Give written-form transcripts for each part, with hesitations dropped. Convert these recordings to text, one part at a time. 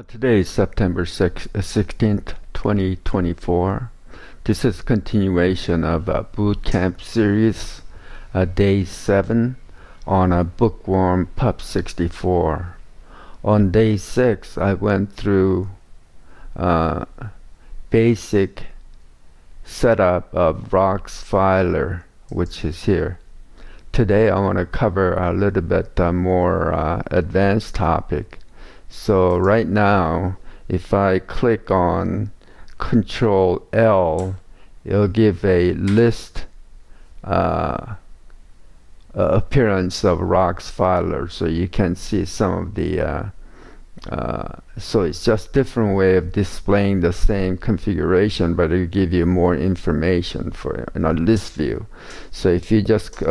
Today is September 16th, 2024. This is continuation of Bootcamp series, Day 7 on BookwormPup64. On Day 6, I went through basic setup of rox-filer, which is here. Today I want to cover a little bit more advanced topic. So right now, if I click on Control L, it'll give a list appearance of rox-filer, so you can see some of the so it's just different way of displaying the same configuration, but it'll give you more information for in a list view. So if you just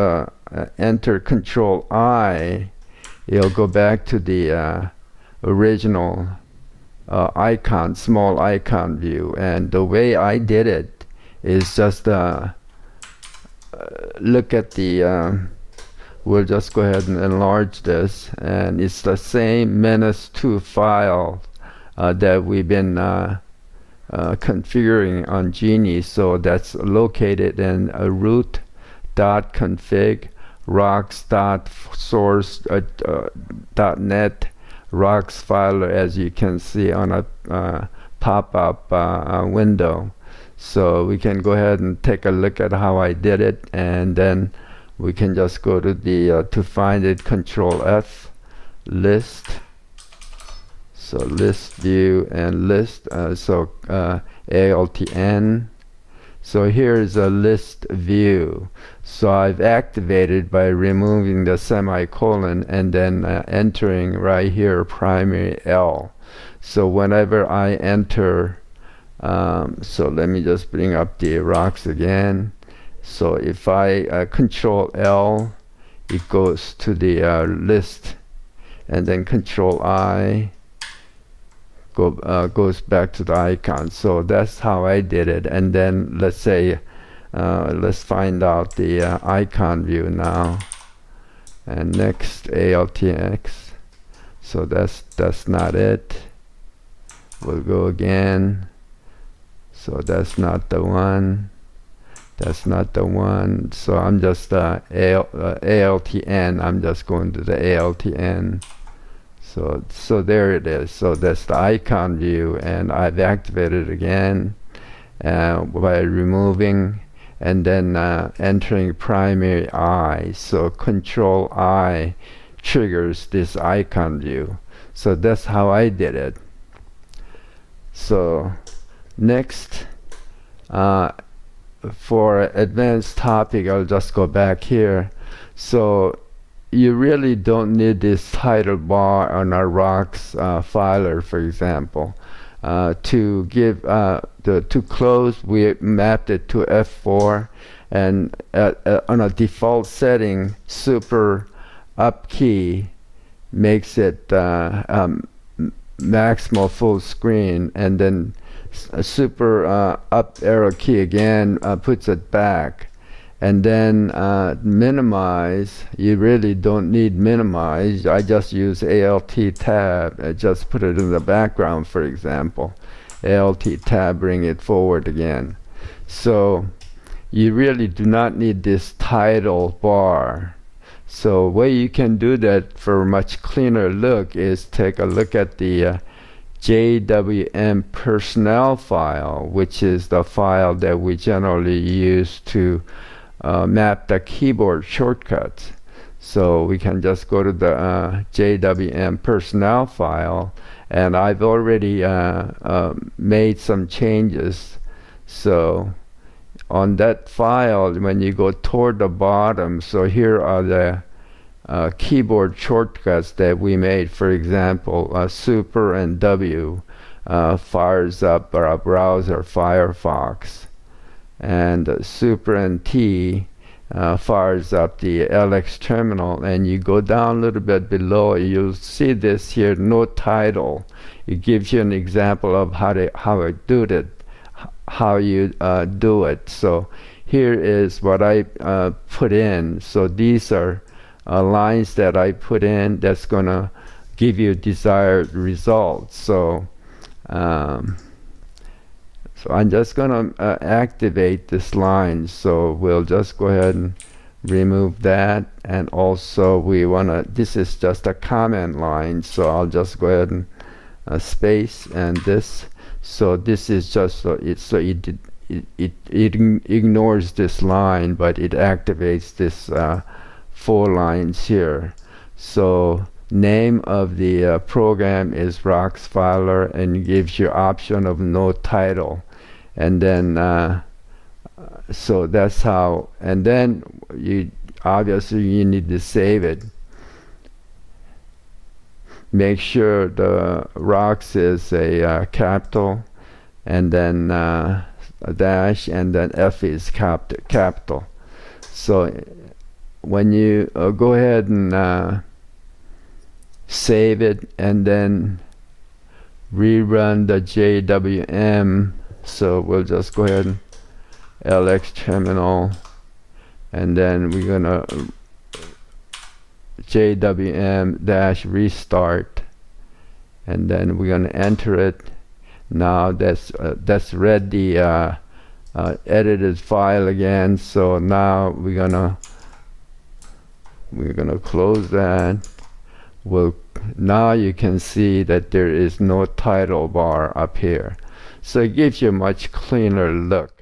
enter Control I, it'll go back to the original icon, small icon view. And the way I did it is just look at the we'll just go ahead and enlarge this, and it's the same -2 file that we've been configuring on Genie. So that's located in root.config rox.source.net rox-filer, as you can see on a pop-up window. So we can go ahead and take a look at how I did it, and then we can just go to the to find it, Control F, list. So list view and list, ALTN. So here is a list view. So I've activated by removing the semicolon and then entering right here primary L. So whenever I enter, so let me just bring up the rocks again. So if I Control L, it goes to the list, and then Control I goes back to the icon. So that's how I did it. And then let's say let's find out the icon view now, and next ALTX. So that's not it. We'll go again. So that's not the one. That's not the one. So I'm just ALTN. I'm just going to the ALTN. So there it is. So that's the icon view, and I've activated it again by removing and then entering primary I. So Control I triggers this icon view. So that's how I did it. So next, for advanced topic, I'll just go back here. So you really don't need this title bar on our rox-filer, for example. To give to close, we mapped it to F4, and on a default setting, super up key makes it maximal full screen, and then a super up arrow key again puts it back. And then minimize, you really don't need minimize. I just use ALT tab. I just put it in the background, for example. ALT tab, bring it forward again. So you really do not need this title bar. So way you can do that for a much cleaner look is take a look at the JWM personnel file, which is the file that we generally use to map the keyboard shortcuts. So we can just go to the JWM personnel file, and I've already made some changes. So on that file, when you go toward the bottom, so here are the keyboard shortcuts that we made. For example, super and W fires up our browser Firefox, and super and T fires up the LX terminal. And you go down a little bit below, you'll see this here, no title. It gives you an example of how you do it. So here is what I put in. So these are lines that I put in that's gonna give you desired results. So so I'm just gonna activate this line. So we'll just go ahead and remove that, and also we wanna, this is just a comment line, so I'll just go ahead and space and this. So this is just it ignores this line, but it activates this 4 lines here. So name of the program is rox-filer, and gives you option of no title. And then so that's how, and then you obviously you need to save it. Make sure the rox is a capital, and then a dash, and then F is capital. So when you go ahead and save it and then rerun the JWM, so we'll just go ahead and LX terminal, and then we're gonna JWM dash restart, and then we're gonna enter it. Now that's read the edited file again. So now we're gonna close that. Now you can see that there is no title bar up here, so it gives you a much cleaner look.